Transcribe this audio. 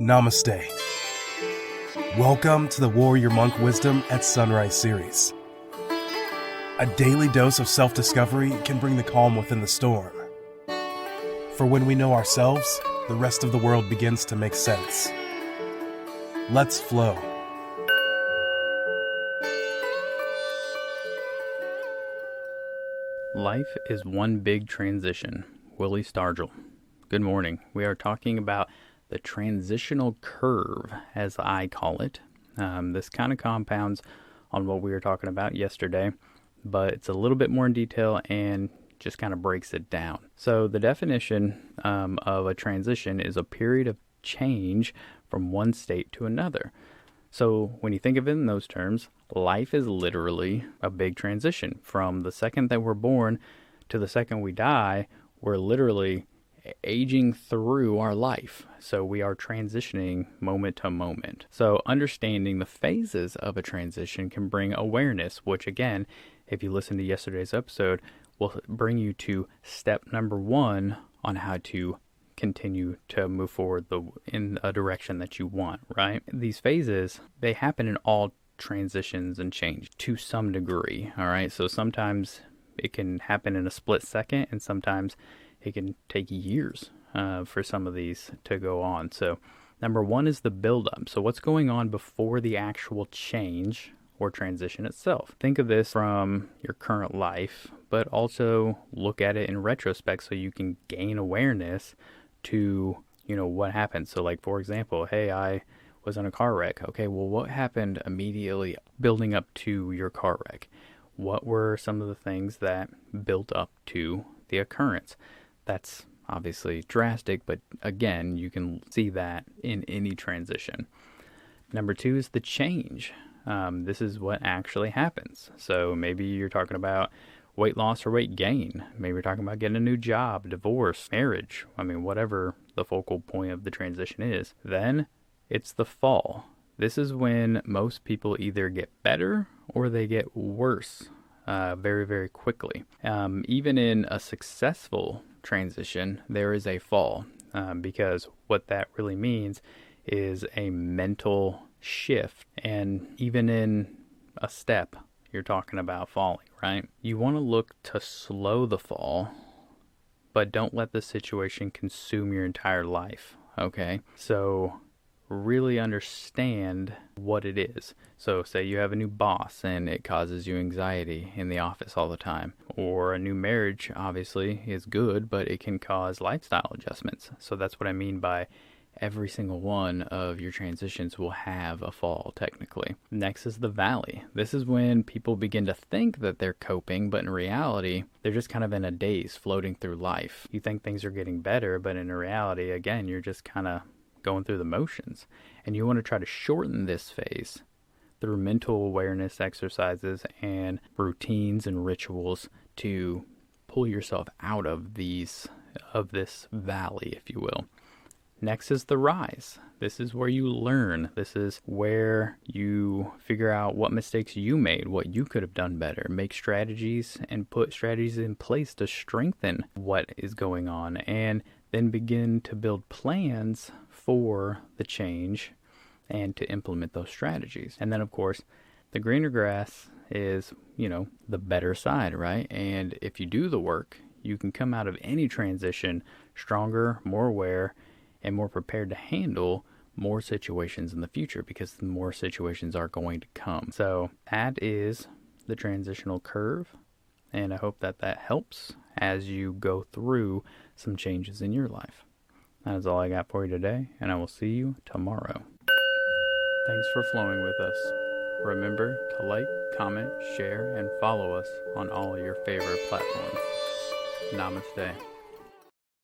Namaste. Welcome to the Warrior Monk Wisdom at Sunrise series. A daily dose of self-discovery can bring the calm within the storm. For when we know ourselves, the rest of the world begins to make sense. Let's flow. Life is one big transition. Willie Stargell. Good morning. We are talking about the transitional curve, as I call it. This kind of compounds on what we were talking about yesterday, but it's a little bit more in detail and just kind of breaks it down. So the definition of a transition is a period of change from one state to another. So when you think of it in those terms, life is literally a big transition. From the second that we're born to the second we die, we're literally aging through our life. So we are transitioning moment to moment. So understanding the phases of a transition can bring awareness, which again, if you listen to yesterday's episode, will bring you to step number 1 on how to continue to move forward in a direction that you want, right? These phases, they happen in all transitions and change to some degree, all right? So sometimes it can happen in a split second, and sometimes it can take years for some of these to go on. So number 1 is the buildup. So what's going on before the actual change or transition itself? Think of this from your current life, but also look at it in retrospect so you can gain awareness to, what happened. So like, for example, hey, I was in a car wreck. Okay, well, what happened immediately building up to your car wreck? What were some of the things that built up to the occurrence? That's obviously drastic, but again, you can see that in any transition. Number 2 is the change. This is what actually happens. So maybe you're talking about weight loss or weight gain. Maybe you're talking about getting a new job, divorce, marriage. Whatever the focal point of the transition is. Then it's the fall. This is when most people either get better or they get worse very, very quickly. Even in a successful transition, there is a fall because what that really means is a mental shift. And even in a step, you're talking about falling, right? You want to look to slow the fall, but don't let the situation consume your entire life, okay? So really understand what it is. So say you have a new boss and it causes you anxiety in the office all the time. Or a new marriage obviously is good, but it can cause lifestyle adjustments. So that's what I mean by every single one of your transitions will have a fall, technically. Next is the valley. This is when people begin to think that they're coping, but in reality, they're just kind of in a daze floating through life. You think things are getting better, but in reality, again, you're just kind of going through the motions. And you want to try to shorten this phase through mental awareness exercises and routines and rituals to pull yourself out of this valley, if you will. Next is the rise. This is where you learn. This is where you figure out what mistakes you made, what you could have done better, make strategies and put strategies in place to strengthen what is going on, and then begin to build plans for the change and to implement those strategies. And then, of course, the greener grass is, the better side, right? And if you do the work, you can come out of any transition stronger, more aware, and more prepared to handle more situations in the future, because more situations are going to come. So that is the transitional curve, and I hope that helps as you go through some changes in your life. That is all I got for you today, and I will see you tomorrow. Thanks for flowing with us. Remember to like, comment, share, and follow us on all your favorite platforms. Namaste.